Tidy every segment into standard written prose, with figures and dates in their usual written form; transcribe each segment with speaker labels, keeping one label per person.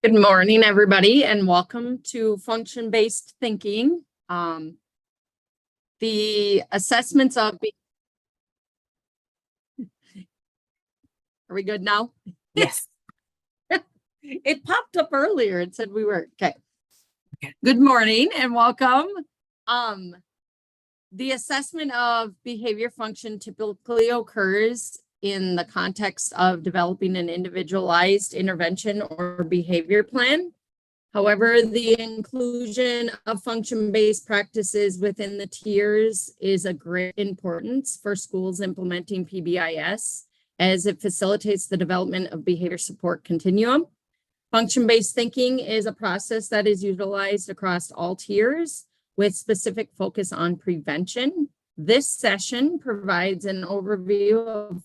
Speaker 1: Good morning, everybody, and welcome to function-based thinking. The assessments of, are we good now?
Speaker 2: Yes.
Speaker 1: It popped up earlier. It said we were, okay. Good morning and welcome. The assessment of behavior function typically occurs in the context of developing an individualized intervention or behavior plan. However, the inclusion of function-based practices within the tiers is of great importance for schools implementing PBIS, as it facilitates the development of behavior support continuum. Function-based thinking is a process that is utilized across all tiers with specific focus on prevention. This session provides an overview of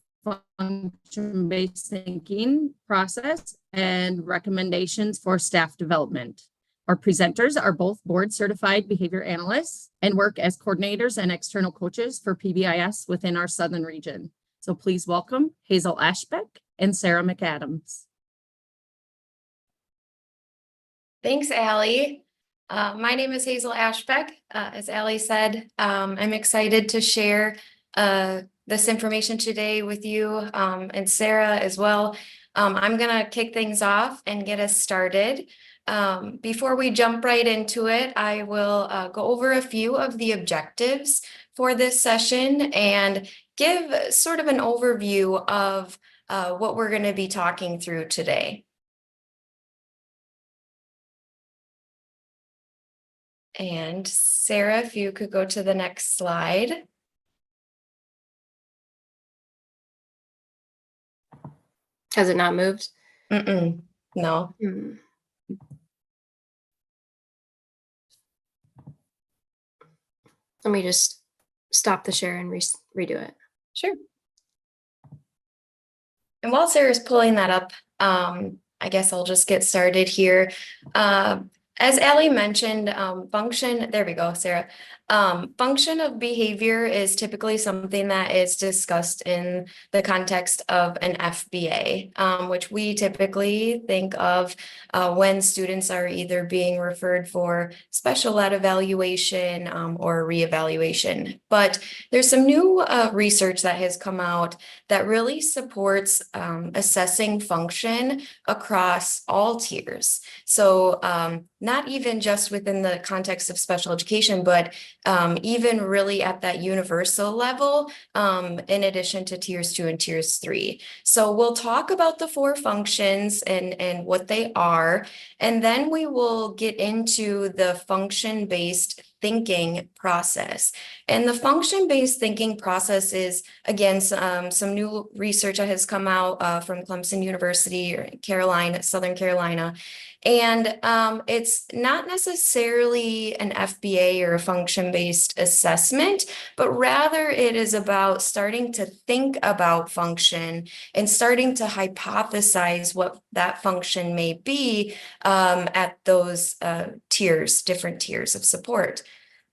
Speaker 1: function-based thinking process and recommendations for staff development. Our presenters are both board certified behavior analysts and work as coordinators and external coaches for PBIS within our Southern region. So please welcome Hazel Ashbeck and Sarah McAdams.
Speaker 3: Thanks, Allie. My name is Hazel Ashbeck. As Allie said, I'm excited to share this information today with you and Sarah as well. I'm going to kick things off and get us started. Before we jump right into it, I will go over a few of the objectives for this session and give sort of an overview of what we're going to be talking through today. And Sarah, if you could go to the next slide.
Speaker 2: Has it not moved?
Speaker 3: No.
Speaker 2: Let me just stop the share and redo it.
Speaker 3: Sure. And while Sarah's pulling that up, I guess I'll just get started here. As Allie mentioned, there we go, Sarah. Function of behavior is typically something that is discussed in the context of an FBA, which we typically think of when students are either being referred for special ed evaluation or reevaluation. But there's some new research that has come out that really supports assessing function across all tiers. So not even just within the context of special education, but even really at that universal level, in addition to tiers 2 and tiers 3. So we'll talk about the 4 functions and what they are, and then we will get into the function-based thinking process. And the function-based thinking process is, again, some new research that has come out from Clemson University or Southern Carolina. And it's not necessarily an FBA or a function-based assessment, but rather it is about starting to think about function and starting to hypothesize what that function may be at those different tiers of support.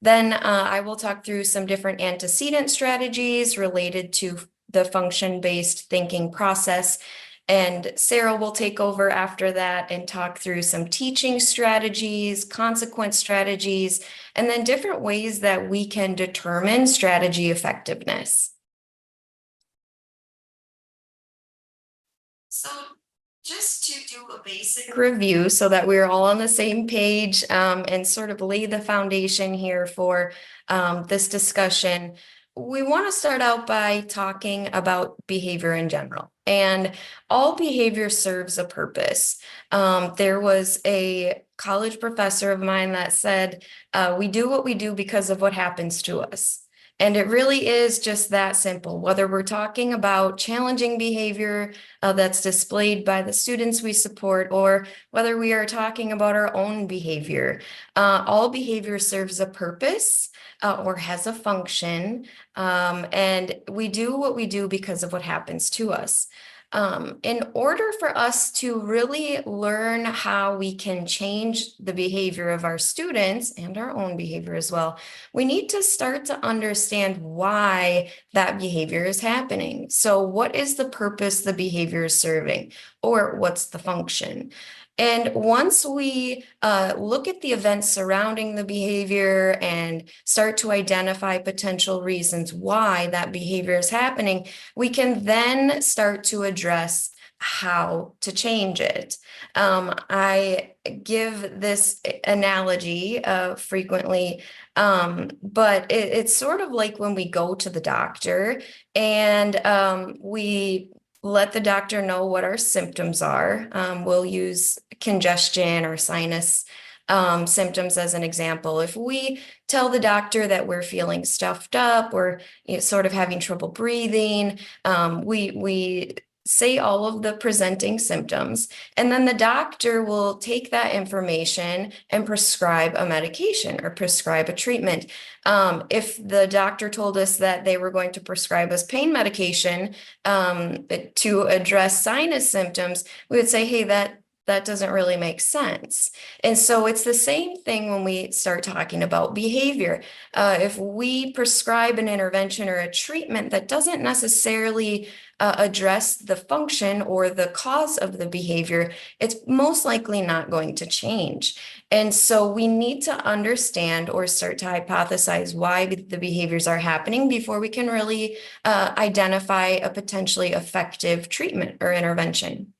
Speaker 3: Then I will talk through some different antecedent strategies related to the function-based thinking process. And Sarah will take over after that and talk through some teaching strategies, consequence strategies, and then different ways that we can determine strategy effectiveness. So just to do a basic review so that we're all on the same page and sort of lay the foundation here for this discussion, we want to start out by talking about behavior in general. And all behavior serves a purpose. There was a college professor of mine that said, we do what we do because of what happens to us. And it really is just that simple, whether we're talking about challenging behavior that's displayed by the students we support, or whether we are talking about our own behavior. All behavior serves a purpose or has a function, and we do what we do because of what happens to us. In order for us to really learn how we can change the behavior of our students and our own behavior as well, we need to start to understand why that behavior is happening. So what is the purpose the behavior is serving, or what's the function? And once we look at the events surrounding the behavior and start to identify potential reasons why that behavior is happening, we can then start to address how to change it. I give this analogy frequently, but it's sort of like when we go to the doctor and we let the doctor know what our symptoms are. We'll use congestion or sinus symptoms as an example. If we tell the doctor that we're feeling stuffed up, or sort of having trouble breathing, we say all of the presenting symptoms, and then the doctor will take that information and prescribe a medication or prescribe a treatment. If the doctor told us that they were going to prescribe us pain medication to address sinus symptoms, we would say, hey, that doesn't really make sense. And so it's the same thing when we start talking about behavior. If we prescribe an intervention or a treatment that doesn't necessarily address the function or the cause of the behavior, it's most likely not going to change. And so we need to understand or start to hypothesize why the behaviors are happening before we can really identify a potentially effective treatment or intervention.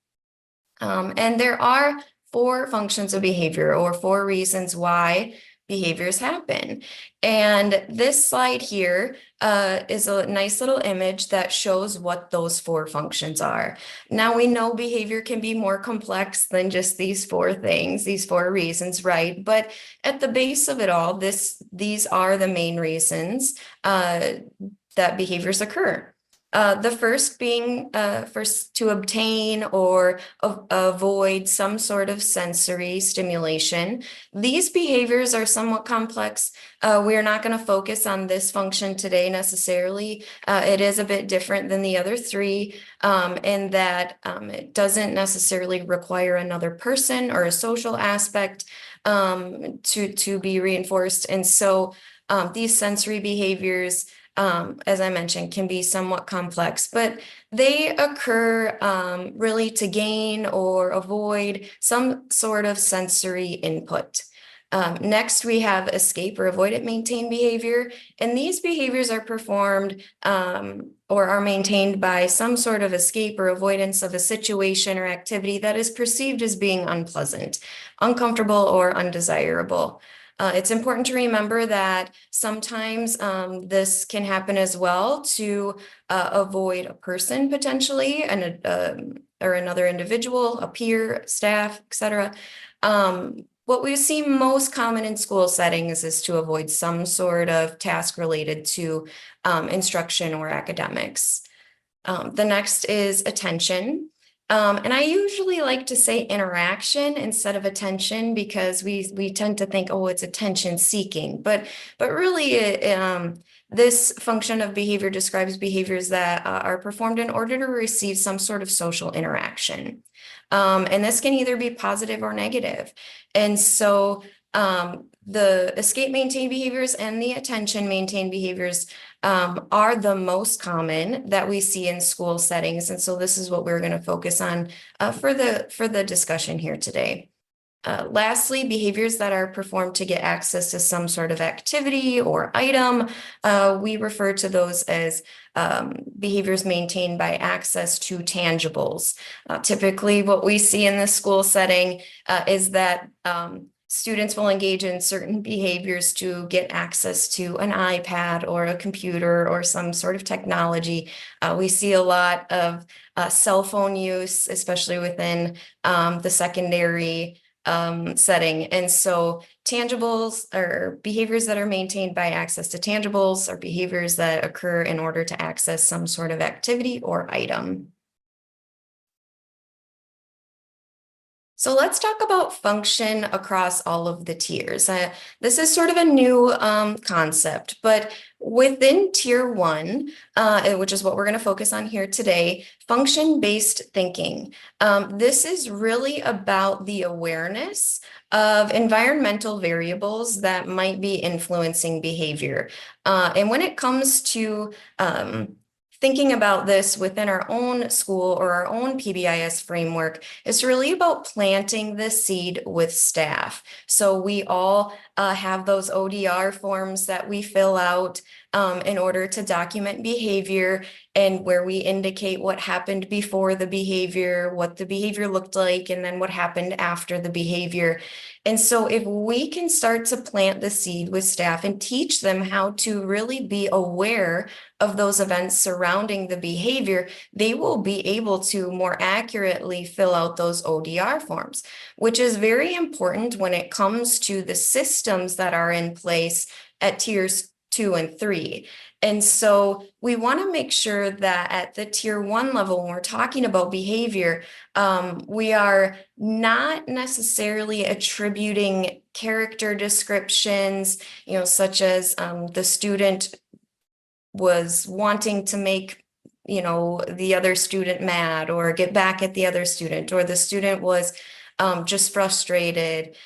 Speaker 3: And there are 4 functions of behavior, or 4 reasons why behaviors happen. And this slide here is a nice little image that shows what those 4 functions are. Now, we know behavior can be more complex than just these 4 things, these 4 reasons, right? But at the base of it all, these are the main reasons that behaviors occur. The first being first to obtain or avoid some sort of sensory stimulation. These behaviors are somewhat complex. We are not going to focus on this function today necessarily. It is a bit different than the other 3 in that it doesn't necessarily require another person or a social aspect to be reinforced. And so these sensory behaviors, as I mentioned, can be somewhat complex, but they occur really to gain or avoid some sort of sensory input. Next, we have escape or avoidant maintain behavior, and these behaviors are performed or are maintained by some sort of escape or avoidance of a situation or activity that is perceived as being unpleasant, uncomfortable, or undesirable. It's important to remember that sometimes this can happen as well to avoid a person potentially, and or another individual, a peer, staff, etc. What we see most common in school settings is to avoid some sort of task related to instruction or academics. The next is attention. And I usually like to say interaction instead of attention, because we tend to think, oh, it's attention seeking, but really this function of behavior describes behaviors that are performed in order to receive some sort of social interaction. And this can either be positive or negative. And so the escape maintain behaviors and the attention maintain behaviors are the most common that we see in school settings. And so this is what we're going to focus on for the discussion here today. Lastly, behaviors that are performed to get access to some sort of activity or item, we refer to those as behaviors maintained by access to tangibles. Typically, what we see in the school setting is that students will engage in certain behaviors to get access to an iPad or a computer or some sort of technology. We see a lot of cell phone use, especially within the secondary setting. And so tangibles or behaviors that are maintained by access to tangibles are behaviors that occur in order to access some sort of activity or item. So let's talk about function across all of the tiers. This is sort of a new concept, but within tier 1, which is what we're going to focus on here today, function-based thinking. This is really about the awareness of environmental variables that might be influencing behavior. And when it comes to thinking about this within our own school or our own PBIS framework is really about planting the seed with staff. So we all have those ODR forms that we fill out in order to document behavior, and where we indicate what happened before the behavior, what the behavior looked like, and then what happened after the behavior. And so if we can start to plant the seed with staff and teach them how to really be aware of those events surrounding the behavior, they will be able to more accurately fill out those ODR forms, which is very important when it comes to the systems that are in place at tiers 2 and 3. And so we want to make sure that at the tier 1 level, when we're talking about behavior, we are not necessarily attributing character descriptions, such as the student was wanting to make the other student mad or get back at the other student, or the student was just frustrated.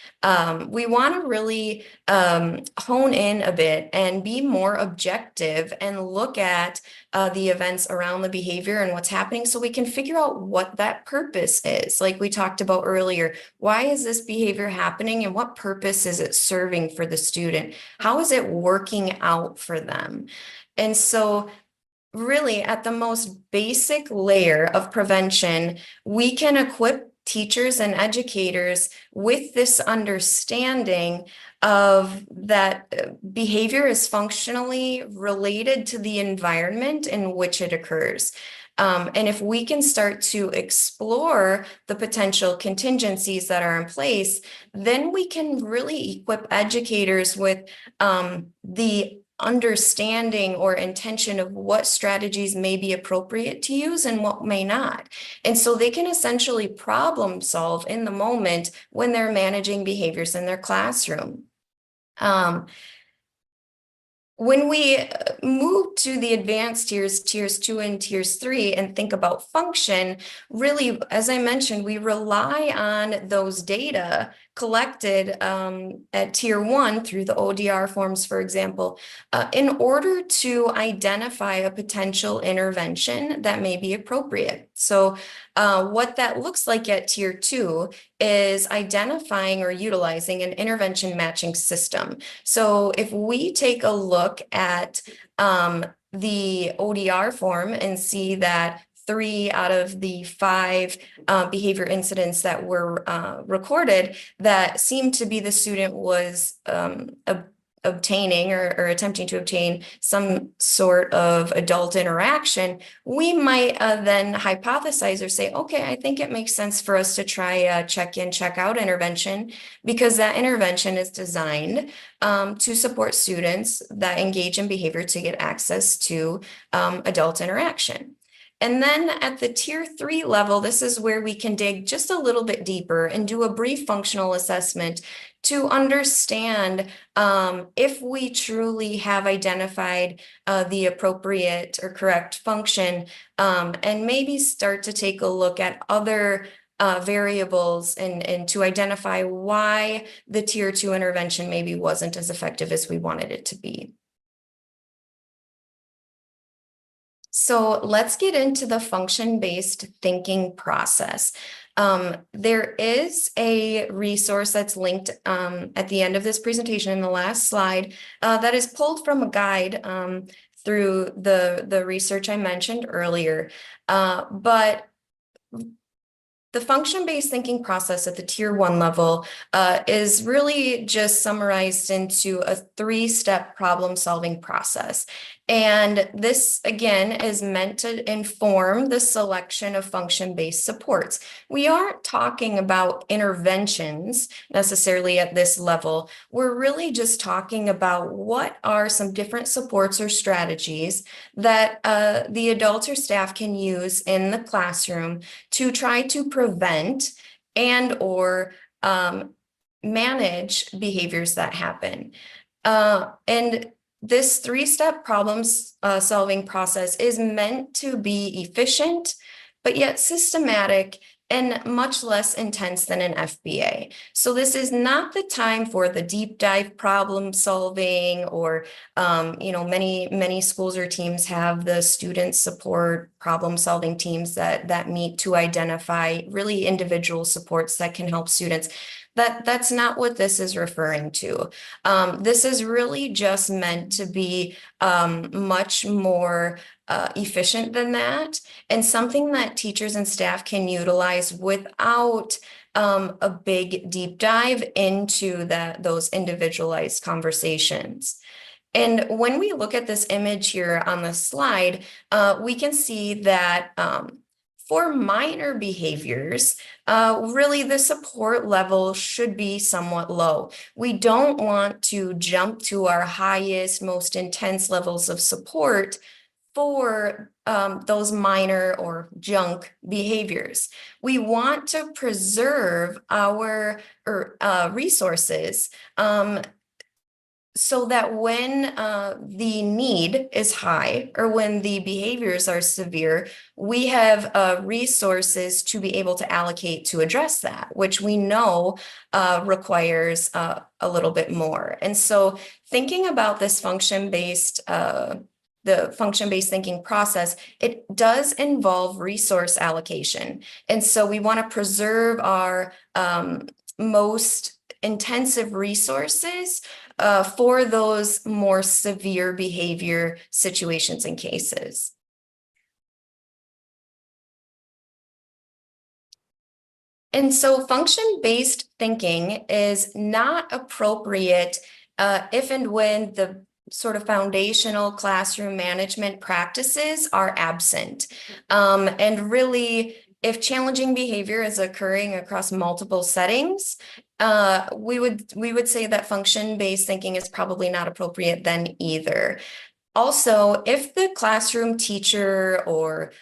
Speaker 3: We want to really hone in a bit and be more objective and look at the events around the behavior and what's happening, so we can figure out what that purpose is. Like we talked about earlier, why is this behavior happening and what purpose is it serving for the student? How is it working out for them? And so really, at the most basic layer of prevention, we can equip teachers and educators with this understanding of that behavior is functionally related to the environment in which it occurs. And if we can start to explore the potential contingencies that are in place, then we can really equip educators with the understanding or intention of what strategies may be appropriate to use and what may not. And so they can essentially problem solve in the moment when they're managing behaviors in their classroom. When we move to the advanced tiers 2 and tiers 3, and think about function, really, as I mentioned, we rely on those data collected at tier 1 through the ODR forms, for example, in order to identify a potential intervention that may be appropriate. So what that looks like at tier 2 is identifying or utilizing an intervention matching system. So if we take a look at the ODR form and see that 3 out of the 5 behavior incidents that were recorded that seemed to be the student was obtaining or attempting to obtain some sort of adult interaction, we might then hypothesize or say, okay, I think it makes sense for us to try a check-in, check-out intervention, because that intervention is designed to support students that engage in behavior to get access to adult interaction. And then at the tier 3 level, this is where we can dig just a little bit deeper and do a brief functional assessment to understand if we truly have identified the appropriate or correct function, and maybe start to take a look at other variables and to identify why the tier 2 intervention maybe wasn't as effective as we wanted it to be. So let's get into the function-based thinking process. There is a resource that's linked at the end of this presentation in the last slide that is pulled from a guide through the research I mentioned earlier. But the function-based thinking process at the tier 1 level is really just summarized into a 3-step problem-solving process. And this, again, is meant to inform the selection of function-based supports. We aren't talking about interventions necessarily at this level. We're really just talking about what are some different supports or strategies that the adults or staff can use in the classroom to try to prevent and or manage behaviors that happen. And this 3-step problem solving process is meant to be efficient, but yet systematic and much less intense than an FBA. So this is not the time for the deep dive problem solving, or many schools or teams have the student support problem solving teams that meet to identify really individual supports that can help students. That's not what this is referring to. This is really just meant to be much more efficient than that, and something that teachers and staff can utilize without a big deep dive into those individualized conversations. And when we look at this image here on the slide, we can see that for minor behaviors, really the support level should be somewhat low. We don't want to jump to our highest, most intense levels of support for those minor or junk behaviors. We want to preserve our resources so that when the need is high or when the behaviors are severe, we have resources to be able to allocate to address that, which we know requires a little bit more. And so thinking about this function-based thinking process, it does involve resource allocation. And so we want to preserve our most intensive resources for those more severe behavior situations and cases. And so function-based thinking is not appropriate if and when the sort of foundational classroom management practices are absent. And really, if challenging behavior is occurring across multiple settings, we would say that function-based thinking is probably not appropriate then either. Also, if the classroom teacher or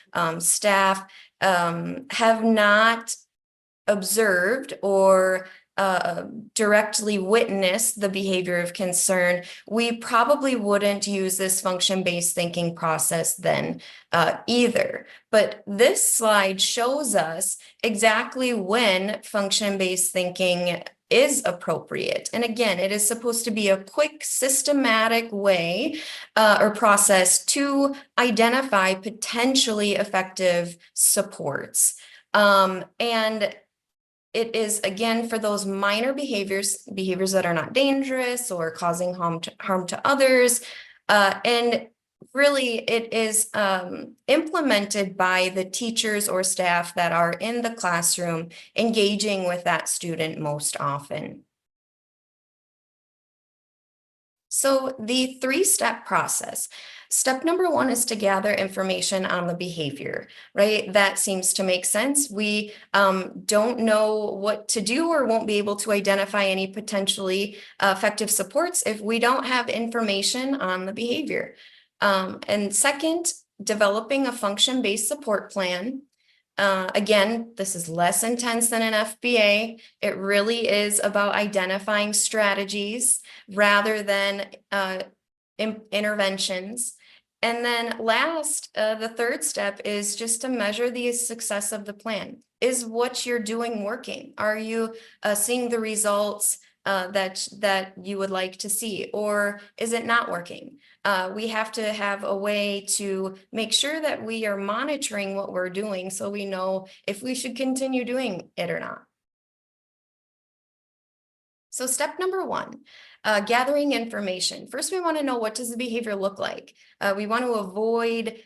Speaker 3: staff have not observed or directly witness the behavior of concern, we probably wouldn't use this function-based thinking process then either. But this slide shows us exactly when function-based thinking is appropriate. And again, it is supposed to be a quick, systematic way or process to identify potentially effective supports. And it is, again, for those minor behaviors that are not dangerous or causing harm to others. And really, it is implemented by the teachers or staff that are in the classroom engaging with that student most often. So the three-step process. Step number one is to gather information on the behavior, right? That seems to make sense. We don't know what to do or won't be able to identify any potentially effective supports if we don't have information on the behavior. And second, developing a function-based support plan. Again, this is less intense than an FBA. It really is about identifying strategies rather than interventions. And then last, the third step is just to measure the success of the plan. Is what you're doing working? Are you seeing the results that you would like to see, or is it not working? We have to have a way to make sure that we are monitoring what we're doing so we know if we should continue doing it or not. So step number one, gathering information. First, we want to know, what does the behavior look like? We want to avoid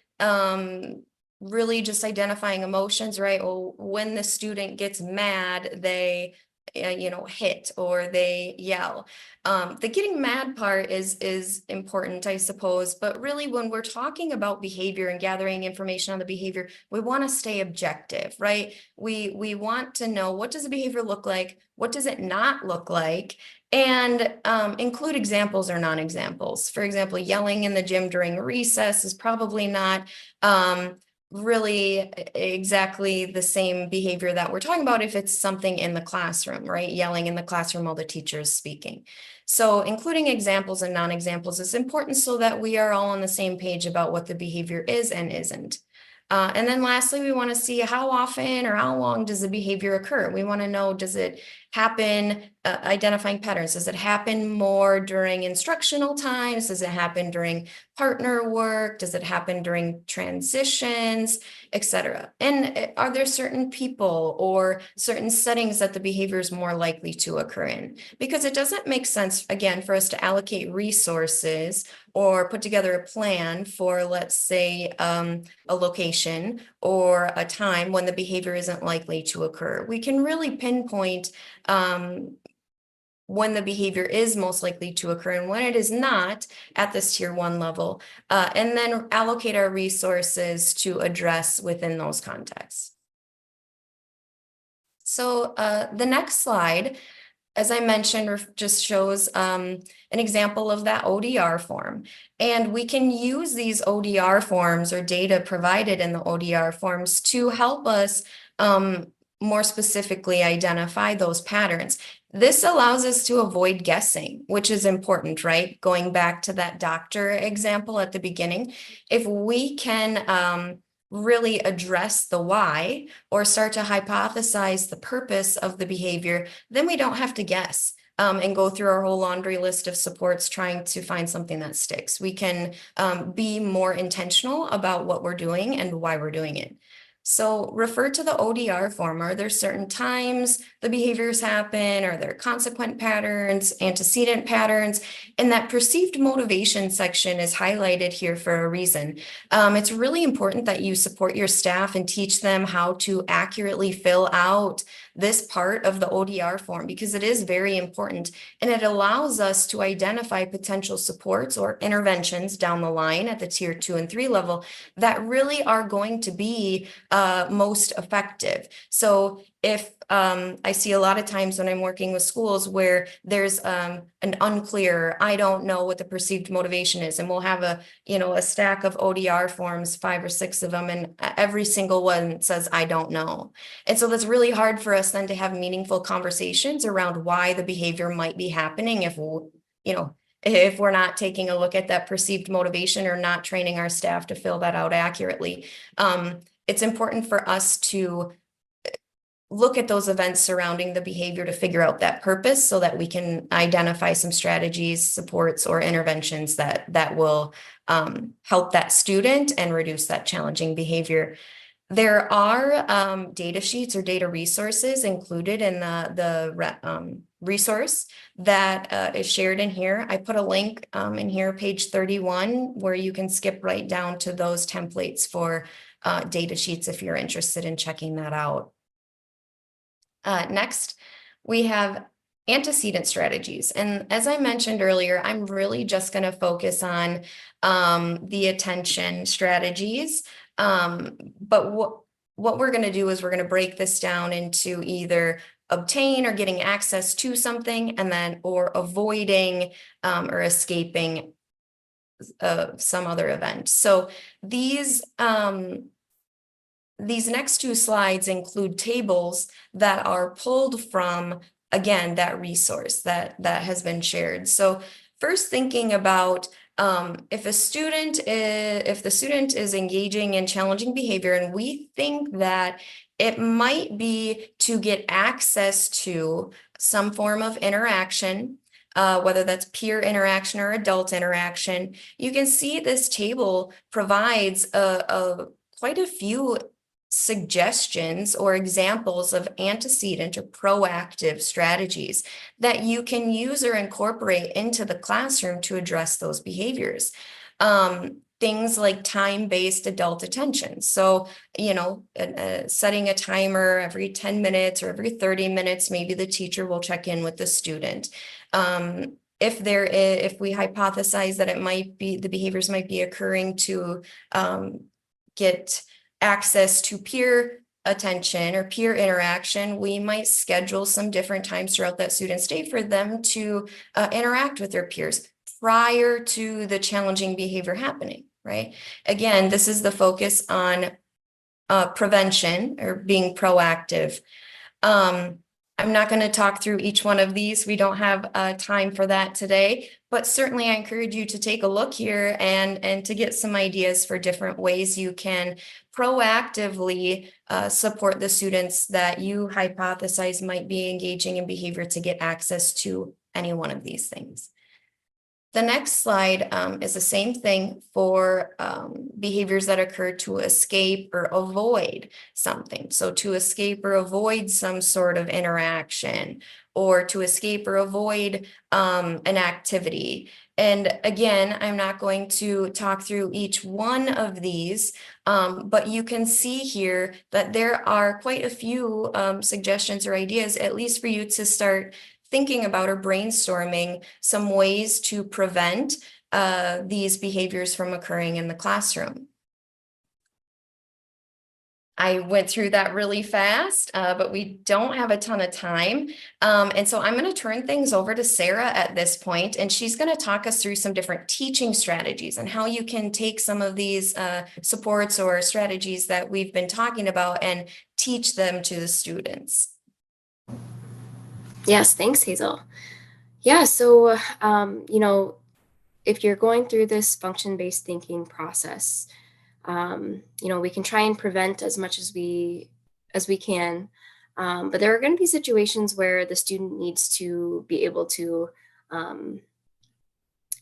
Speaker 3: really just identifying emotions, right? Well, when the student gets mad, they hit or they yell. The getting mad part is important, I suppose, but really when we're talking about behavior and gathering information on the behavior, we want to stay objective, right? We want to know, what does the behavior look like? What does it not look like? And include examples or non-examples. For example, yelling in the gym during recess is probably not really exactly the same behavior that we're talking about if it's something in the classroom, right? Yelling in the classroom while the teacher is speaking. So including examples and non-examples is important so that we are all on the same page about what the behavior is and isn't. And then lastly, we want to see how often or how long does the behavior occur. We want to know, does it happen, identifying patterns? Does it happen more during instructional times? Does it happen during partner work? Does it happen during transitions, etc.? And are there certain people or certain settings that the behavior is more likely to occur in? Because it doesn't make sense, again, for us to allocate resources or put together a plan for, let's say, a location or a time when the behavior isn't likely to occur. We can really pinpoint when the behavior is most likely to occur and when it is not at this tier 1 level, and then allocate our resources to address within those contexts. So the next slide, as I mentioned, just shows an example of that ODR form. And we can use these ODR forms or data provided in the ODR forms to help us more specifically identify those patterns. This allows us to avoid guessing, which is important, right? Going back to that doctor example at the beginning, if we can really address the why or start to hypothesize the purpose of the behavior, then we don't have to guess and go through our whole laundry list of supports trying to find something that sticks. We can be more intentional about what we're doing and why we're doing it. So refer to the ODR form. Are there certain times the behaviors happen? Are there consequent patterns, antecedent patterns? And that perceived motivation section is highlighted here for a reason. It's really important that you support your staff and teach them how to accurately fill out this part of the ODR form, because it is very important and it allows us to identify potential supports or interventions down the line at the tier 2 and 3 level that really are going to be most effective. So if I see a lot of times when I'm working with schools where there's an unclear, I don't know what the perceived motivation is, and we'll have a stack of ODR forms, 5 or 6 of them, and every single one says, I don't know. And so that's really hard for us then to have meaningful conversations around why the behavior might be happening if we're not taking a look at that perceived motivation or not training our staff to fill that out accurately. It's important for us to look at those events surrounding the behavior to figure out that purpose so that we can identify some strategies, supports, or interventions that will help that student and reduce that challenging behavior. There are data sheets or data resources included in the resource that is shared in here. I put a link in here, page 31, where you can skip right down to those templates for data sheets if you're interested in checking that out. Next, we have antecedent strategies. And as I mentioned earlier, I'm really just going to focus on the attention strategies. But what we're going to do is we're going to break this down into either obtain or getting access to something, and then or avoiding or escaping some other event. So these next 2 slides include tables that are pulled from, again, that resource that has been shared. So first, thinking about if the student is engaging in challenging behavior and we think that it might be to get access to some form of interaction, whether that's peer interaction or adult interaction, you can see this table provides quite a few suggestions or examples of antecedent or proactive strategies that you can use or incorporate into the classroom to address those behaviors. Things like time-based adult attention. So, setting a timer every 10 minutes or every 30 minutes, maybe the teacher will check in with the student. If we hypothesize that the behaviors might be occurring to get access to peer attention or peer interaction, we might schedule some different times throughout that student's day for them to interact with their peers prior to the challenging behavior happening, right? Again, this is the focus on prevention or being proactive. I'm not going to talk through each one of these. We don't have time for that today, but certainly I encourage you to take a look here and to get some ideas for different ways you can proactively support the students that you hypothesize might be engaging in behavior to get access to any one of these things. The next slide is the same thing for behaviors that occur to escape or avoid something. So to escape or avoid some sort of interaction, or to escape or avoid an activity. And again, I'm not going to talk through each one of these, but you can see here that there are quite a few suggestions or ideas, at least for you to start thinking about or brainstorming some ways to prevent these behaviors from occurring in the classroom. I went through that really fast, but we don't have a ton of time. And so I'm going to turn things over to Sarah at this point, and she's going to talk us through some different teaching strategies and how you can take some of these supports or strategies that we've been talking about and teach them to the students.
Speaker 2: Yes, thanks, Hazel. Yeah, so, if you're going through this function-based thinking process, we can try and prevent as much as we can, but there are going to be situations where the student needs to be able to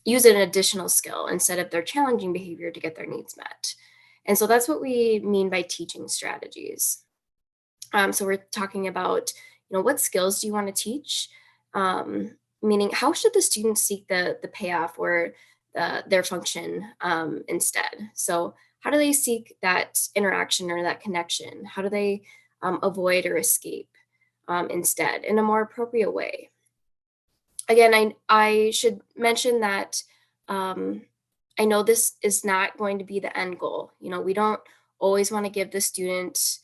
Speaker 2: use an additional skill instead of their challenging behavior to get their needs met. And so that's what we mean by teaching strategies. So we're talking about, what skills do you want to teach? Meaning, how should the student seek the payoff or their function instead? So how do they seek that interaction or that connection? How do they avoid or escape instead in a more appropriate way? Again, I should mention that I know this is not going to be the end goal. We don't always want to give the student,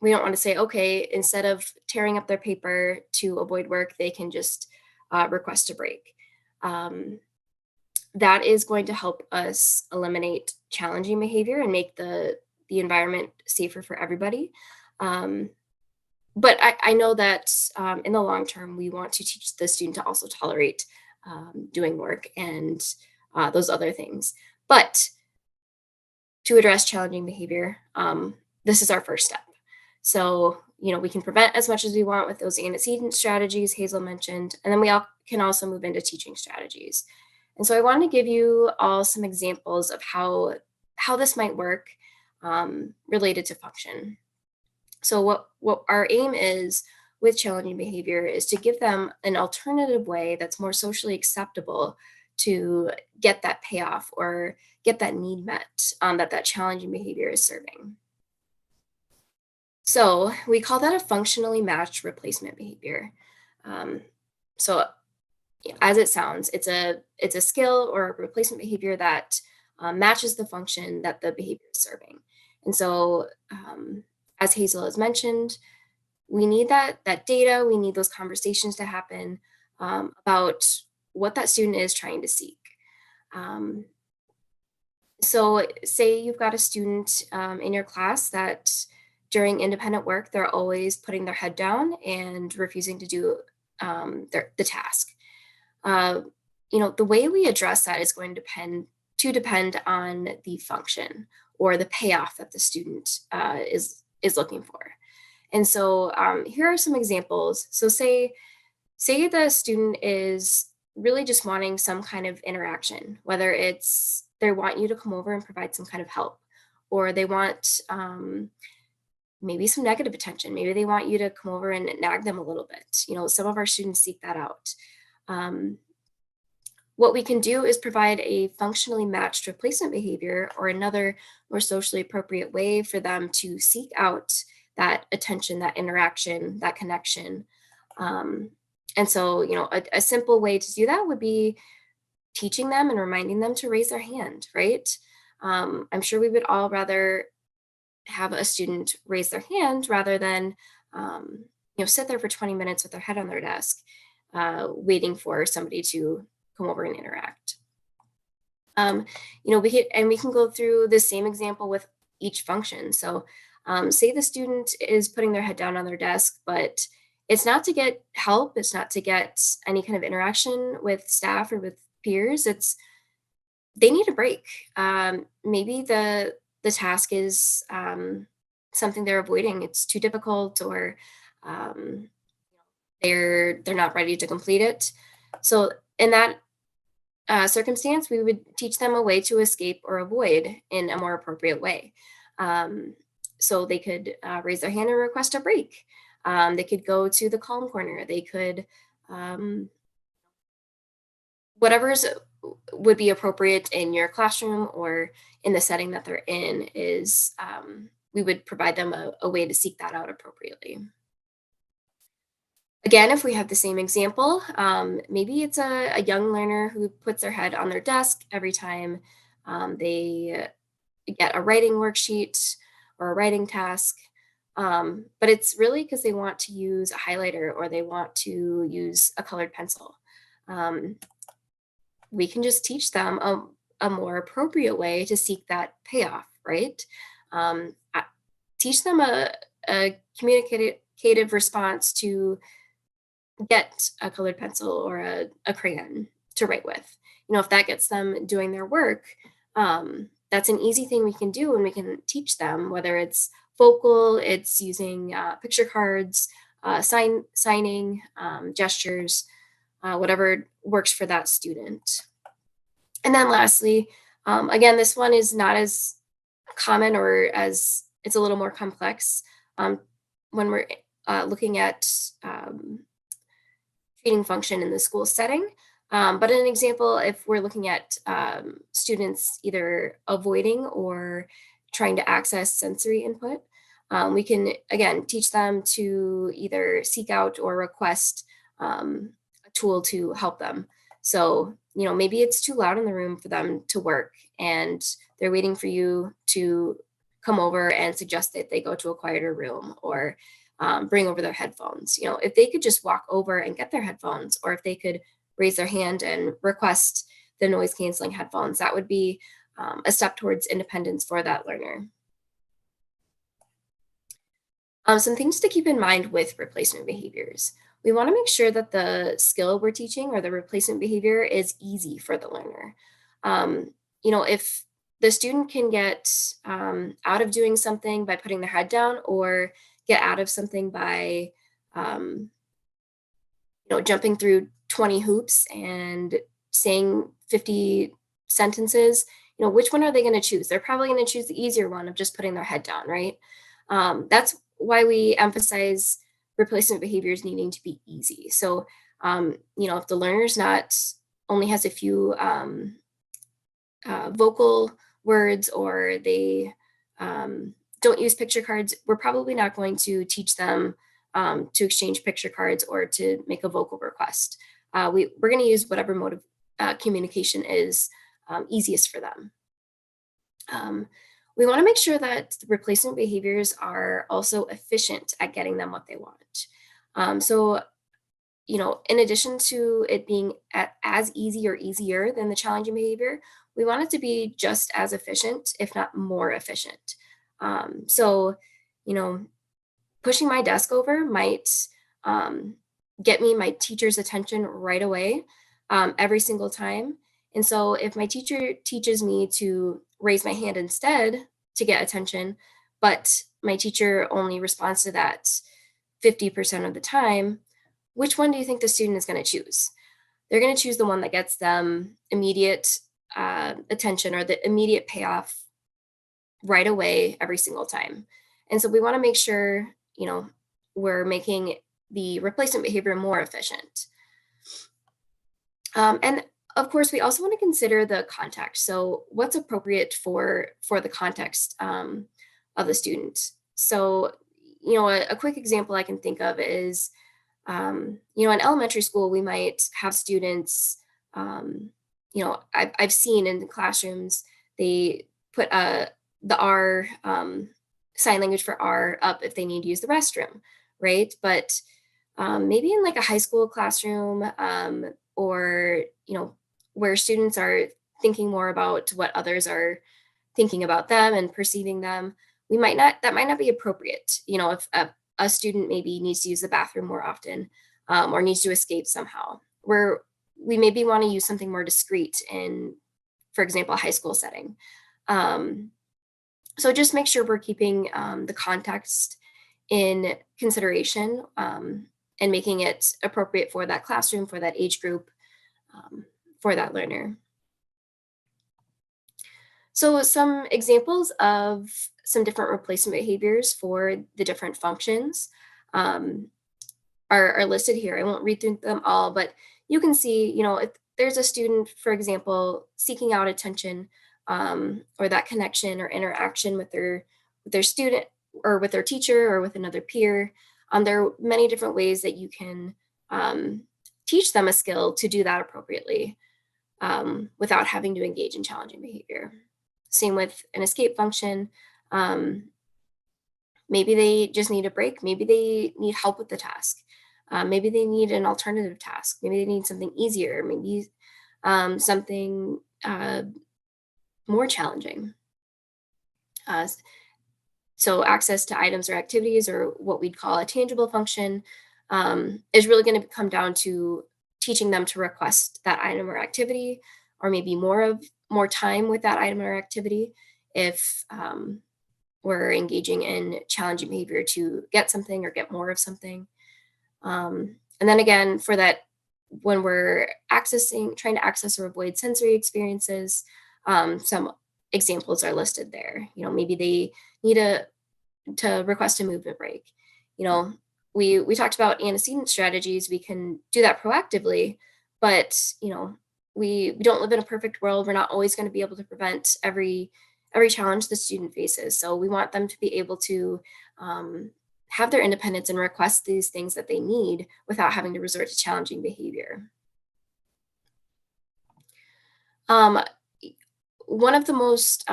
Speaker 2: we don't want to say, okay, instead of tearing up their paper to avoid work, they can just request a break. That is going to help us eliminate challenging behavior and make the environment safer for everybody. But I know that in the long term, we want to teach the student to also tolerate doing work and those other things. But to address challenging behavior, this is our first step. So, we can prevent as much as we want with those antecedent strategies Hazel mentioned, and then we can also move into teaching strategies. And so I want to give you all some examples of how this might work related to function. So what our aim is with challenging behavior is to give them an alternative way that's more socially acceptable to get that payoff or get that need met that challenging behavior is serving. So we call that a functionally matched replacement behavior. So as it sounds, it's a skill or a replacement behavior that matches the function that the behavior is serving. And so as Hazel has mentioned, we need that data, we need those conversations to happen about what that student is trying to seek. So say you've got a student in your class that during independent work, they're always putting their head down and refusing to do the task. The way we address that is going to depend on the function or the payoff that the student is looking for. And so here are some examples. So say the student is really just wanting some kind of interaction, whether it's they want you to come over and provide some kind of help, or they want maybe some negative attention. Maybe they want you to come over and nag them a little bit. Some of our students seek that out. What we can do is provide a functionally matched replacement behavior or another more socially appropriate way for them to seek out that attention, that interaction, that connection. And so, a simple way to do that would be teaching them and reminding them to raise their hand, right? I'm sure we would all rather have a student raise their hand rather than, sit there for 20 minutes with their head on their desk, waiting for somebody to come over and interact. We can go through the same example with each function. So Say the student is putting their head down on their desk, but it's not to get help. It's not to get any kind of interaction with staff or with peers. They need a break. Maybe the task is something they're avoiding. It's too difficult, or um, they're not ready to complete it. So in that circumstance, we would teach them a way to escape or avoid in a more appropriate way. So they could raise their hand and request a break. They could go to the calm corner. They could, whatever's would be appropriate in your classroom or in the setting that they're in is, we would provide them a way to seek that out appropriately. Again, if we have the same example, maybe it's a young learner who puts their head on their desk every time they get a writing worksheet or a writing task. But it's really because they want to use a highlighter or they want to use a colored pencil. We can just teach them a more appropriate way to seek that payoff, right? Teach them a communicative response to get a colored pencil or a crayon to write with. If that gets them doing their work, that's an easy thing we can do, and we can teach them, whether it's vocal, it's using picture cards, signing, gestures, whatever works for that student. And then lastly, again, this one is not as common, or as it's a little more complex when we're looking at feeding function in the school setting. But an example, if we're looking at students either avoiding or trying to access sensory input, we can, again, teach them to either seek out or request a tool to help them. So, maybe it's too loud in the room for them to work, and they're waiting for you to come over and suggest that they go to a quieter room, or bring over their headphones. If they could just walk over and get their headphones, or if they could raise their hand and request the noise canceling headphones, that would be a step towards independence for that learner. Some things to keep in mind with replacement behaviors. We want to make sure that the skill we're teaching or the replacement behavior is easy for the learner. If the student can get out of doing something by putting their head down, or get out of something by jumping through 20 hoops and saying 50 sentences, which one are they going to choose? They're probably going to choose the easier one of just putting their head down, right? That's why we emphasize replacement behaviors needing to be easy. So, if the learner's not only has a few vocal words, or they don't use picture cards, we're probably not going to teach them to exchange picture cards or to make a vocal request. We're going to use whatever mode of communication is easiest for them. We want to make sure that the replacement behaviors are also efficient at getting them what they want. So, in addition to it being as easy or easier than the challenging behavior, we want it to be just as efficient, if not more efficient. So, pushing my desk over might get me my teacher's attention right away, every single time. And so if my teacher teaches me to raise my hand instead to get attention, but my teacher only responds to that 50% of the time, which one do you think the student is going to choose? They're going to choose the one that gets them immediate attention, or the immediate payoff right away every single time. And so we want to make sure, we're making the replacement behavior more efficient. And of course, we also want to consider the context. So what's appropriate for the context of the student? So, a quick example I can think of is, in elementary school, we might have students, I've seen in the classrooms, they put the R, sign language for R, up if they need to use the restroom, right? But maybe in like a high school classroom, or, where students are thinking more about what others are thinking about them and perceiving them, that might not be appropriate. If a student maybe needs to use the bathroom more often, or needs to escape somehow, where we maybe want to use something more discreet in, for example, a high school setting. So just make sure we're keeping the context in consideration, and making it appropriate for that classroom, for that age group, for that learner. So some examples of some different replacement behaviors for the different functions are listed here. I won't read through them all, but you can see, if there's a student, for example, seeking out attention, or that connection or interaction with their student or with their teacher or with another peer, there are many different ways that you can teach them a skill to do that appropriately, without having to engage in challenging behavior. Same with an escape function. Maybe they just need a break. Maybe they need help with the task. Maybe they need an alternative task. Maybe they need something easier. Maybe something more challenging. So access to items or activities, or what we'd call a tangible function, is really going to come down to teaching them to request that item or activity, or maybe more time with that item or activity if we're engaging in challenging behavior to get something or get more of something. And then again, for that, when we're trying to access or avoid sensory experiences, some examples are listed there. Maybe they need to request a movement break. We talked about antecedent strategies. We can do that proactively, but we don't live in a perfect world. We're not always going to be able to prevent every challenge the student faces. So we want them to be able to have their independence and request these things that they need without having to resort to challenging behavior. One of the most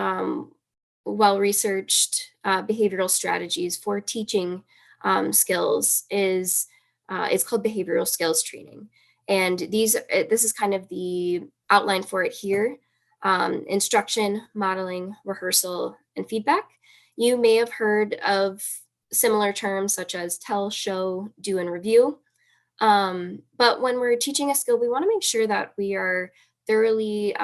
Speaker 2: well-researched behavioral strategies for teaching skills is called behavioral skills training. And this is kind of the outline for it here. Instruction, modeling, rehearsal, and feedback. You may have heard of similar terms such as tell, show, do, and review. But when we're teaching a skill, we want to make sure that we are thoroughly,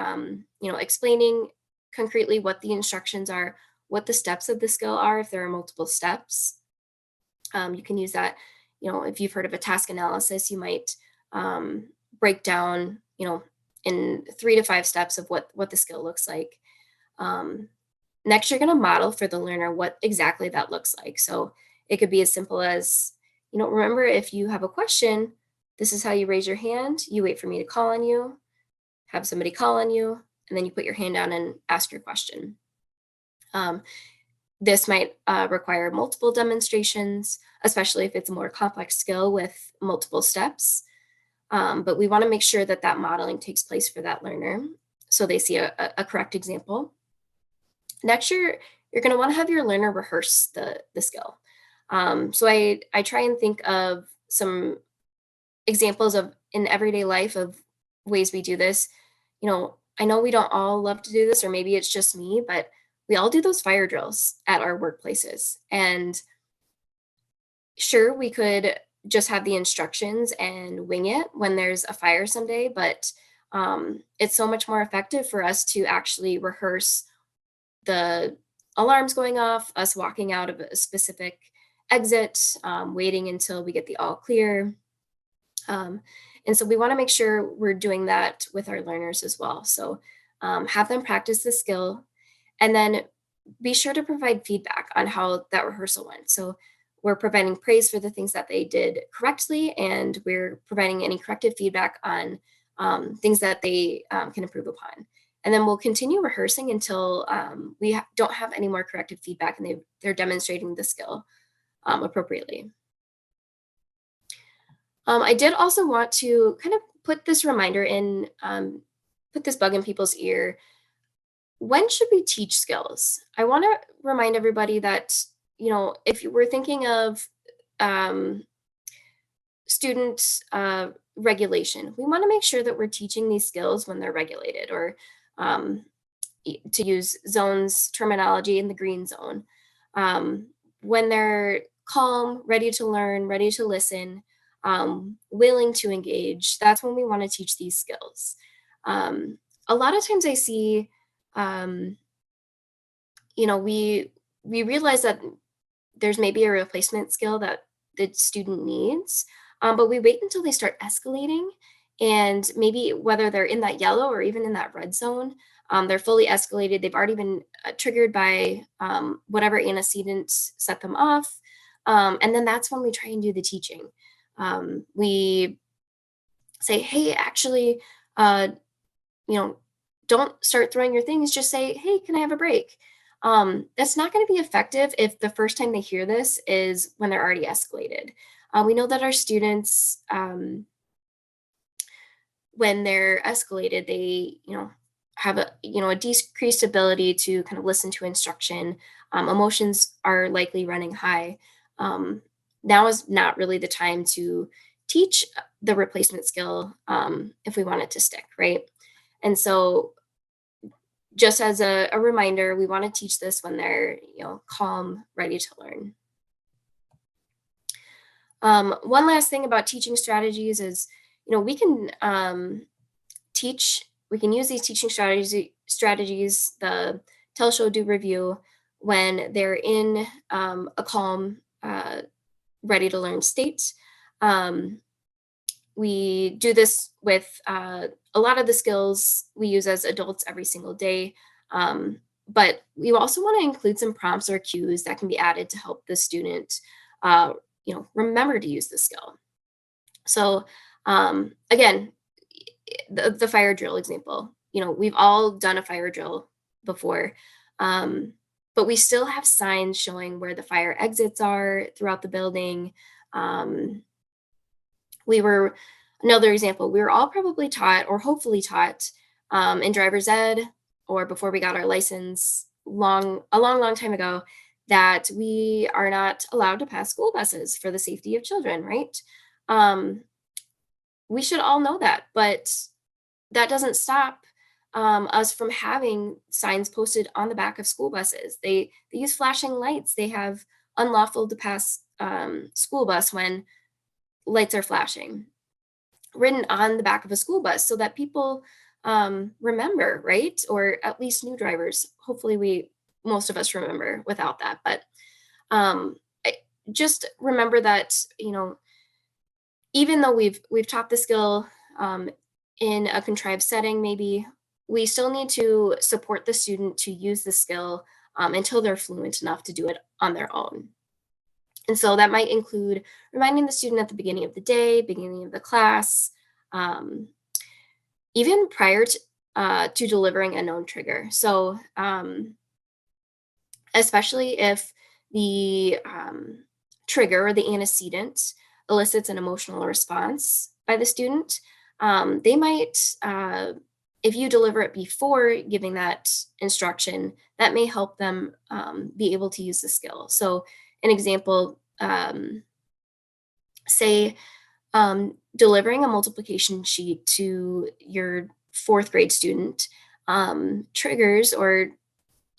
Speaker 2: explaining concretely what the instructions are, what the steps of the skill are, if there are multiple steps. You can use that, if you've heard of a task analysis, you might break down, in 3 to 5 steps of what the skill looks like. Next, you're going to model for the learner what exactly that looks like. So it could be as simple as, remember, if you have a question, this is how you raise your hand. You wait for me to call on you, have somebody call on you, and then you put your hand down and ask your question. This might require multiple demonstrations, especially if it's a more complex skill with multiple steps. But we want to make sure that modeling takes place for that learner so they see a correct example. Next, you're going to want to have your learner rehearse the skill. So I try and think of some examples in everyday life of ways we do this. I know we don't all love to do this, or maybe it's just me, but we all do those fire drills at our workplaces. And sure, we could just have the instructions and wing it when there's a fire someday, but it's so much more effective for us to actually rehearse the alarms going off, us walking out of a specific exit, waiting until we get the all clear. And so we want to make sure we're doing that with our learners as well. So have them practice the skill, and then be sure to provide feedback on how that rehearsal went. So we're providing praise for the things that they did correctly, and we're providing any corrective feedback on things that they can improve upon. And then we'll continue rehearsing until we don't have any more corrective feedback and they're demonstrating the skill appropriately. I did also want to kind of put this reminder in, put this bug in people's ear. When should we teach skills? I want to remind everybody that, if we're thinking of student regulation, we want to make sure that we're teaching these skills when they're regulated, or to use zones terminology, in the green zone. When they're calm, ready to learn, ready to listen, willing to engage, that's when we want to teach these skills. A lot of times I see, we realize that there's maybe a replacement skill that the student needs, but we wait until they start escalating, and maybe whether they're in that yellow or even in that red zone, they're fully escalated. They've already been triggered by whatever antecedent set them off, and then that's when we try and do the teaching. We say, hey, actually, don't start throwing your things. Just say, hey, can I have a break? That's not going to be effective if the first time they hear this is when they're already escalated. We know that our students, when they're escalated, they, have a decreased ability to kind of listen to instruction. Emotions are likely running high. Now is not really the time to teach the replacement skill if we want it to stick, right? And so just as a reminder, we want to teach this when they're, calm, ready to learn. One last thing about teaching strategies is, we can use these teaching strategies, the tell, show, do, review, when they're in a calm, ready to learn state. We do this with a lot of the skills we use as adults every single day. But we also want to include some prompts or cues that can be added to help the student, remember to use the skill. So again, the fire drill example, we've all done a fire drill before, but we still have signs showing where the fire exits are throughout the building. Another example, we were all probably taught, or hopefully taught, in driver's ed or before we got our license a long time ago, that we are not allowed to pass school buses for the safety of children, right? We should all know that, but that doesn't stop us from having signs posted on the back of school buses. They use flashing lights. They have unlawful to pass school bus when lights are flashing written on the back of a school bus so that people remember, right? Or at least new drivers. Hopefully most of us remember without that. But just remember that, even though we've taught the skill in a contrived setting, maybe we still need to support the student to use the skill until they're fluent enough to do it on their own. And so that might include reminding the student at the beginning of the day, beginning of the class, even prior to delivering a known trigger. So especially if the trigger or the antecedent elicits an emotional response by the student, they might, if you deliver it before giving that instruction, that may help them be able to use the skill. So an example, say delivering a multiplication sheet to your 4th grade student triggers or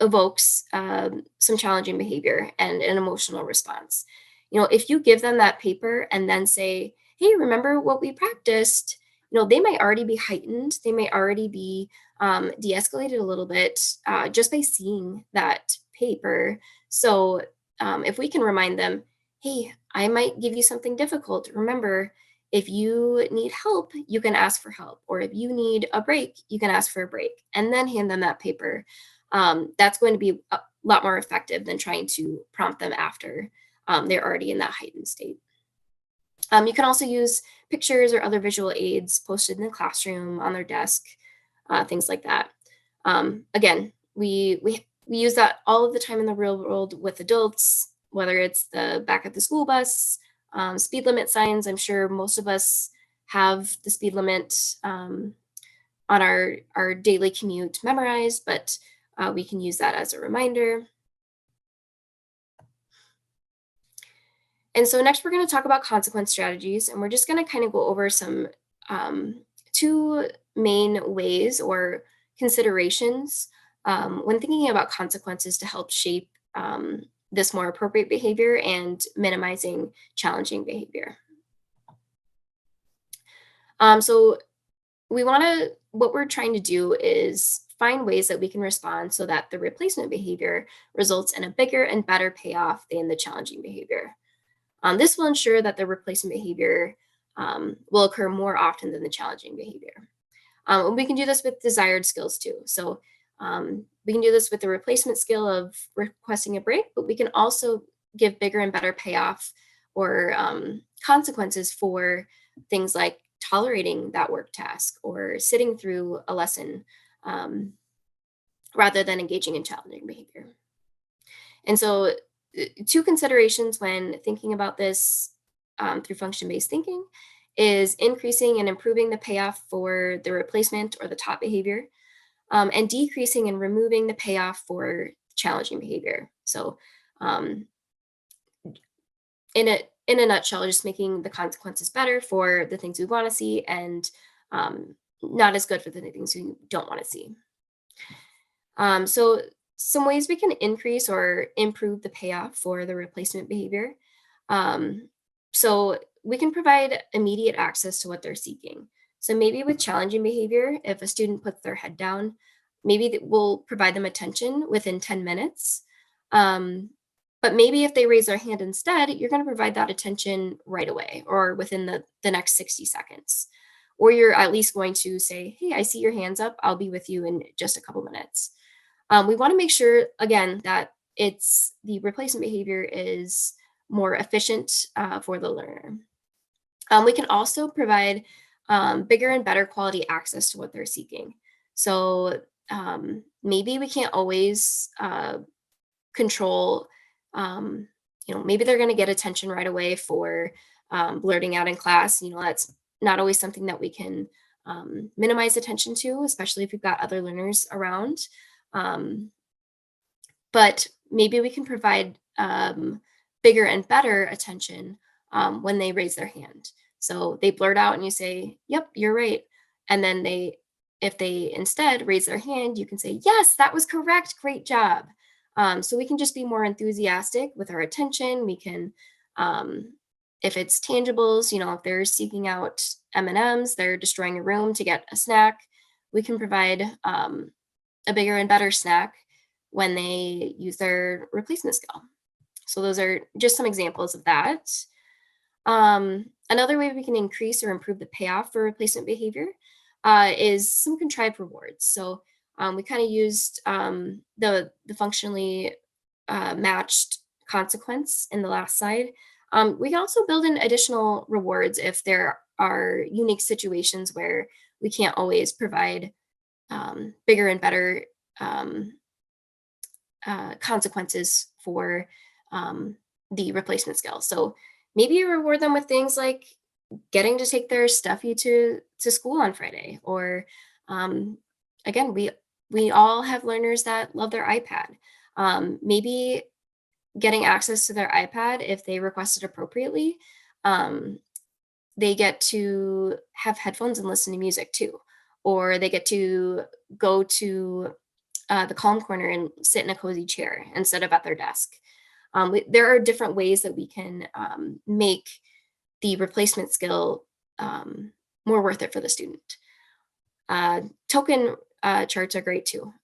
Speaker 2: evokes some challenging behavior and an emotional response. If you give them that paper and then say, hey, remember what we practiced, they might already be heightened. They may already be de-escalated a little bit just by seeing that paper. So if we can remind them, hey, I might give you something difficult. Remember, if you need help, you can ask for help. Or if you need a break, you can ask for a break. And then hand them that paper. That's going to be a lot more effective than trying to prompt them after they're already in that heightened state. You can also use pictures or other visual aids posted in the classroom, on their desk, things like that. Again, we use that all of the time in the real world with adults, whether it's the back of the school bus, speed limit signs. I'm sure most of us have the speed limit on our daily commute memorized, but we can use that as a reminder. And so next we're going to talk about consequence strategies, and we're just going to kind of go over some 2 main ways or considerations when thinking about consequences to help shape this more appropriate behavior and minimizing challenging behavior. So what we're trying to do is find ways that we can respond so that the replacement behavior results in a bigger and better payoff than the challenging behavior. This will ensure that the replacement behavior will occur more often than the challenging behavior. And we can do this with desired skills too. So we can do this with the replacement skill of requesting a break, but we can also give bigger and better payoff or consequences for things like tolerating that work task or sitting through a lesson rather than engaging in challenging behavior. And so 2 considerations when thinking about this through function-based thinking is increasing and improving the payoff for the replacement or the top behavior, and decreasing and removing the payoff for challenging behavior. So in a nutshell, just making the consequences better for the things we want to see and not as good for the things we don't want to see. So some ways we can increase or improve the payoff for the replacement behavior. So we can provide immediate access to what they're seeking. So maybe with challenging behavior, if a student puts their head down, maybe we'll provide them attention within 10 minutes. But maybe if they raise their hand instead, you're going to provide that attention right away or within the next 60 seconds. Or you're at least going to say, hey, I see your hands up. I'll be with you in just a couple minutes. We want to make sure, again, that the replacement behavior is more efficient for the learner. We can also provide bigger and better quality access to what they're seeking. So maybe we can't always control, maybe they're going to get attention right away for blurting out in class. That's not always something that we can minimize attention to, especially if we've got other learners around. But maybe we can provide bigger and better attention when they raise their hand. So they blurt out and you say, yep, you're right. And then if they instead raise their hand, you can say, yes, that was correct. Great job. So we can just be more enthusiastic with our attention. We can, if it's tangibles, if they're seeking out M&Ms, they're destroying a room to get a snack, we can provide a bigger and better snack when they use their replacement skill. So those are just some examples of that. Another way we can increase or improve the payoff for replacement behavior is some contrived rewards. So we kind of used the functionally matched consequence in the last slide. We can also build in additional rewards if there are unique situations where we can't always provide bigger and better consequences for the replacement skill. So maybe you reward them with things like getting to take their stuffy to school on Friday, or again, we all have learners that love their iPad. Maybe getting access to their iPad, if they request it appropriately, they get to have headphones and listen to music too, or they get to go to the calm corner and sit in a cozy chair instead of at their desk. There are different ways that we can make the replacement skill more worth it for the student. Token charts are great too.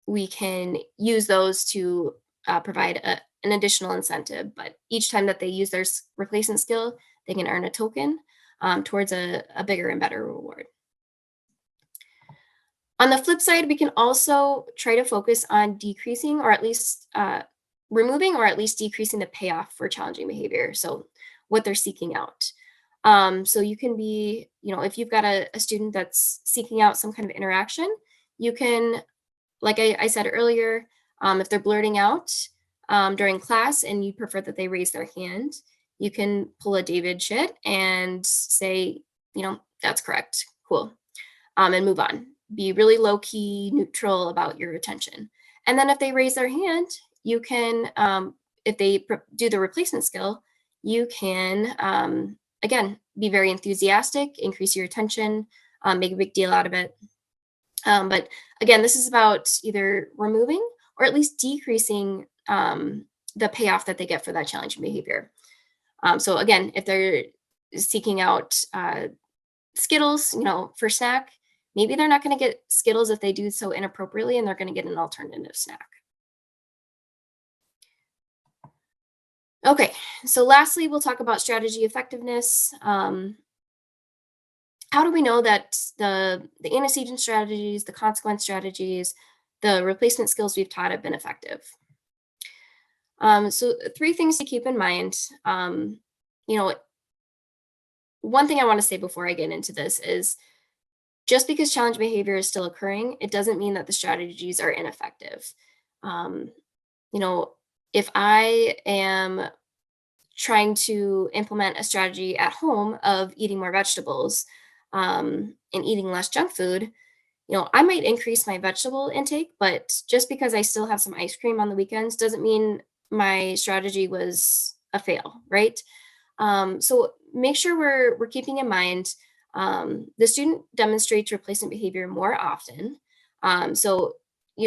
Speaker 2: We can use those to provide an additional incentive, but each time that they use their replacement skill, they can earn a token towards a bigger and better reward. On the flip side, we can also try to focus on decreasing or at least removing or at least decreasing the payoff for challenging behavior. So what they're seeking out. So you can be, if you've got a student that's seeking out some kind of interaction, you can, like I said earlier, if they're blurting out during class and you prefer that they raise their hand, you can pull a David shit and say, that's correct, cool, and move on. Be really low key, neutral about your attention. And then if they raise their hand, you can, if they do the replacement skill, you can, again, be very enthusiastic, increase your attention, make a big deal out of it. But again, this is about either removing or at least decreasing the payoff that they get for that challenging behavior. So again, if they're seeking out Skittles, for snack, maybe they're not going to get Skittles if they do so inappropriately, and they're going to get an alternative snack. Okay, so lastly, we'll talk about strategy effectiveness. How do we know that the antecedent strategies, the consequence strategies, the replacement skills we've taught have been effective? So 3 things to keep in mind. One thing I want to say before I get into this is just because challenge behavior is still occurring, it doesn't mean that the strategies are ineffective. If I am trying to implement a strategy at home of eating more vegetables and eating less junk food, I might increase my vegetable intake, but just because I still have some ice cream on the weekends doesn't mean my strategy was a fail, right? So make sure we're keeping in mind the student demonstrates replacement behavior more often. So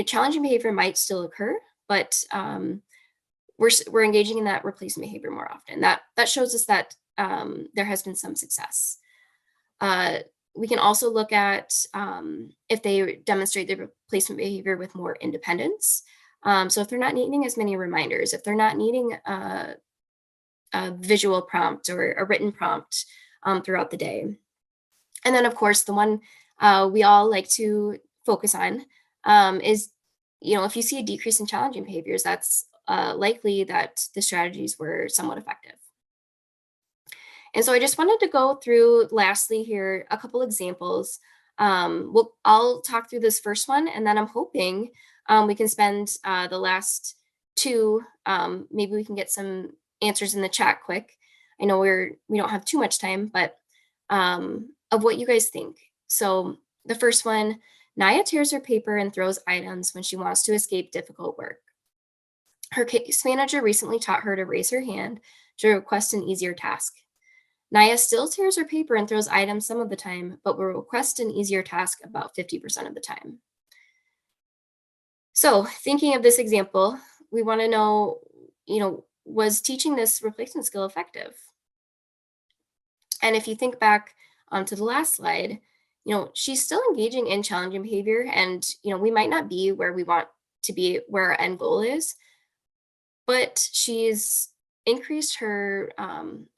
Speaker 2: challenging behavior might still occur, but we're engaging in that replacement behavior more often. That shows us that there has been some success. We can also look at if they demonstrate their replacement behavior with more independence. So if they're not needing as many reminders, if they're not needing a visual prompt or a written prompt throughout the day. And then, of course, the one we all like to focus on is, if you see a decrease in challenging behaviors, that's likely that the strategies were somewhat effective. And so I just wanted to go through, lastly here, a couple examples. I'll talk through this first one, and then I'm hoping we can spend the last 2. Maybe we can get some answers in the chat quick. I know we don't have too much time, but of what you guys think. So the first one, Naya tears her paper and throws items when she wants to escape difficult work. Her case manager recently taught her to raise her hand to request an easier task. Naya still tears her paper and throws items some of the time, but will request an easier task about 50% of the time. So thinking of this example, we want to know, was teaching this replacement skill effective? And if you think back to the last slide, she's still engaging in challenging behavior, and, we might not be where we want to be, where our end goal is, but she's increased her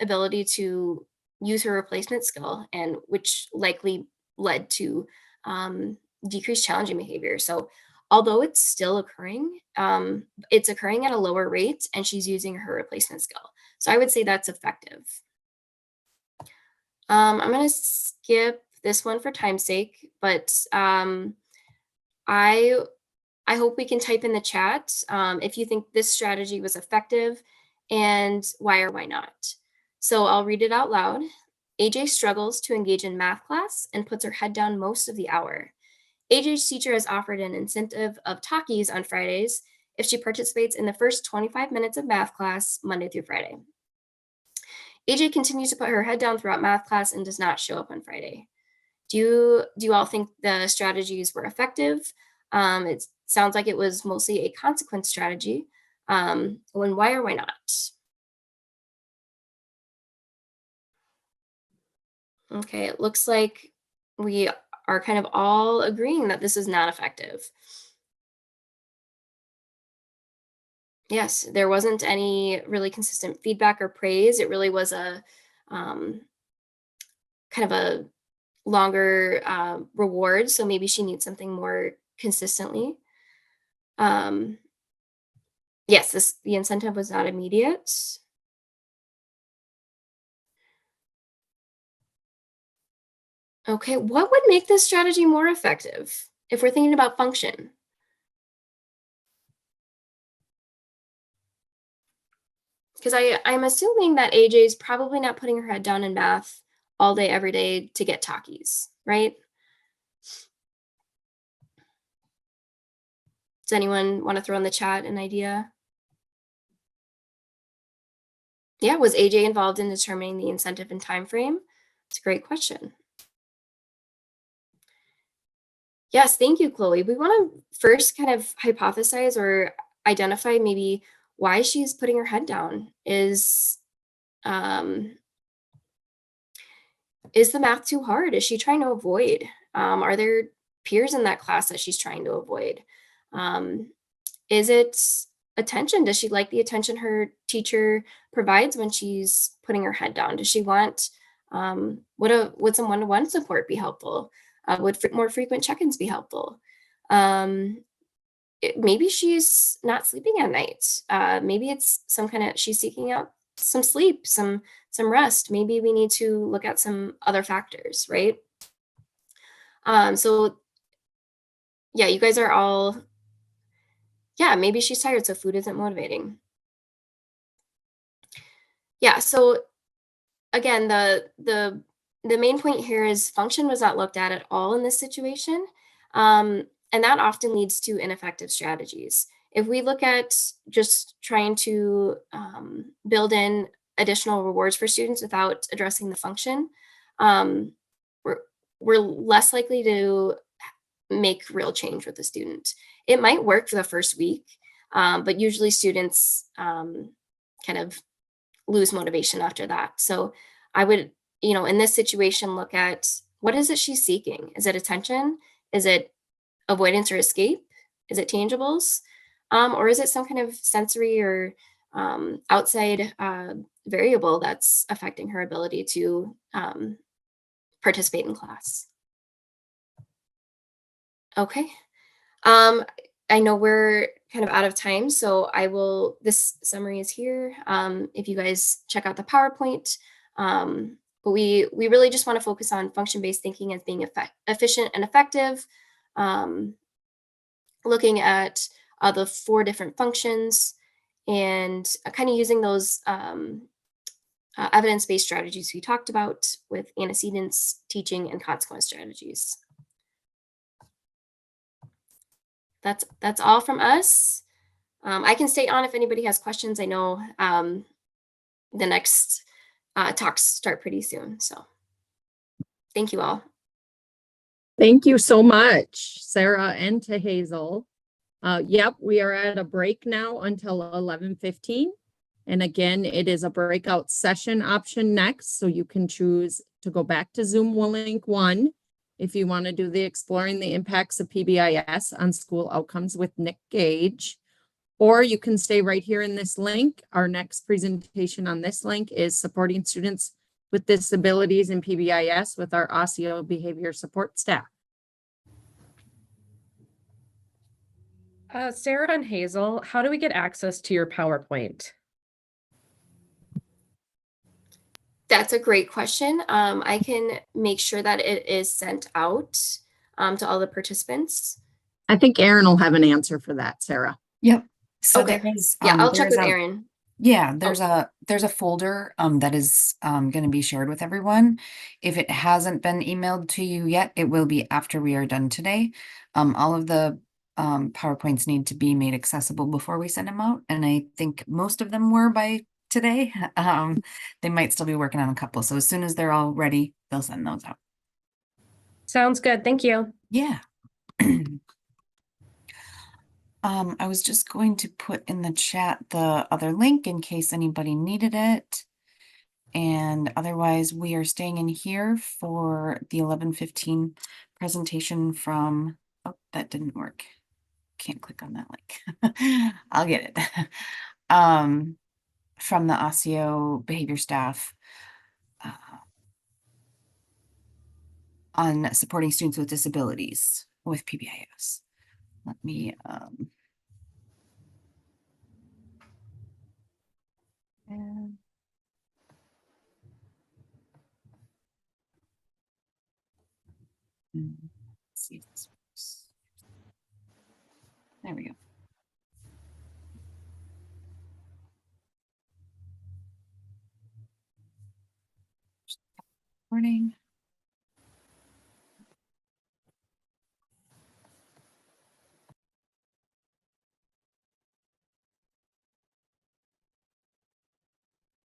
Speaker 2: ability to use her replacement skill, and which likely led to decreased challenging behavior. So although it's still occurring, it's occurring at a lower rate, and she's using her replacement skill. So I would say that's effective. I'm going to skip this one for time's sake, but I hope we can type in the chat if you think this strategy was effective and why or why not. So I'll read it out loud. AJ struggles to engage in math class and puts her head down most of the hour. AJ's teacher has offered an incentive of Takis on Fridays if she participates in the first 25 minutes of math class Monday through Friday. AJ continues to put her head down throughout math class and does not show up on Friday. Do you all think the strategies were effective? It sounds like it was mostly a consequence strategy. When why or why not? Okay, it looks like we are kind of all agreeing that this is not effective. Yes, there wasn't any really consistent feedback or praise. It really was a kind of a longer reward. So maybe she needs something more consistently. Yes, the incentive was not immediate. Okay, what would make this strategy more effective if we're thinking about function? Because I'm assuming that AJ is probably not putting her head down in math all day, every day to get Takis, right? Does anyone want to throw in the chat an idea? Yeah, was AJ involved in determining the incentive and time frame? It's a great question. Yes, thank you, Chloe. We want to first kind of hypothesize or identify maybe why she's putting her head down. Is the math too hard? Is she trying to avoid? Are there peers in that class that she's trying to avoid? Is it attention? Does she like the attention her teacher provides when she's putting her head down? Does she want, would some one-to-one support be helpful? Would more frequent check-ins be helpful? Maybe she's not sleeping at night. Maybe it's she's seeking out some sleep, some rest. Maybe we need to look at some other factors, right? So yeah, you guys are all, yeah, maybe she's tired, so food isn't motivating. Yeah, so again, the main point here is function was not looked at all in this situation. And that often leads to ineffective strategies. If we look at just trying to build in additional rewards for students without addressing the function, we're less likely to make real change with the student. It might work for the first week, but usually students kind of lose motivation after that. So I would, in this situation, look at what is it she's seeking? Is it attention? Is it avoidance or escape? Is it tangibles? Or is it some kind of sensory or outside variable that's affecting her ability to participate in class? Okay. I know we're kind of out of time, so this summary is here. If you guys check out the PowerPoint, but we really just want to focus on function-based thinking as being efficient and effective, looking at the 4 different functions and kind of using those evidence-based strategies we talked about with antecedents, teaching, and consequence strategies. That's all from us. I can stay on if anybody has questions. I know the next talks start pretty soon. So thank you all.
Speaker 1: Thank you so much, Sarah and to Hazel. Yep, we are at a break now until 11:15. And again, it is a breakout session option next. So you can choose to go back to Zoom link 1 if you want to do the exploring the impacts of PBIS on school outcomes with Nick Gage, or you can stay right here in this link. Our next presentation on this link is supporting students with disabilities in PBIS with our OSSEO behavior support staff.
Speaker 4: Sarah and Hazel, how do we get access to your PowerPoint?
Speaker 2: That's a great question. I can make sure that it is sent out to all the participants.
Speaker 1: I think Erin will have an answer for that, Sarah.
Speaker 5: Yep. So
Speaker 2: Okay.
Speaker 5: there is,
Speaker 2: Yeah, I'll check
Speaker 5: there's
Speaker 2: with
Speaker 5: a-
Speaker 2: Erin.
Speaker 5: Yeah, there's a folder that is going to be shared with everyone. If it hasn't been emailed to you yet, it will be after we are done today. All of the PowerPoints need to be made accessible before we send them out, and I think most of them were by today. They might still be working on a couple, so as soon as they're all ready, they'll send those out.
Speaker 4: Sounds good. Thank you.
Speaker 5: Yeah. I was just going to put in the chat the other link in case anybody needed it. And otherwise, we are staying in here for the 11:15 presentation from, oh, that didn't work. Can't click on that link. I'll get it. From the OSSEO behavior staff on supporting students with disabilities with PBIS. Let me and let's see if this works. There we go. Morning.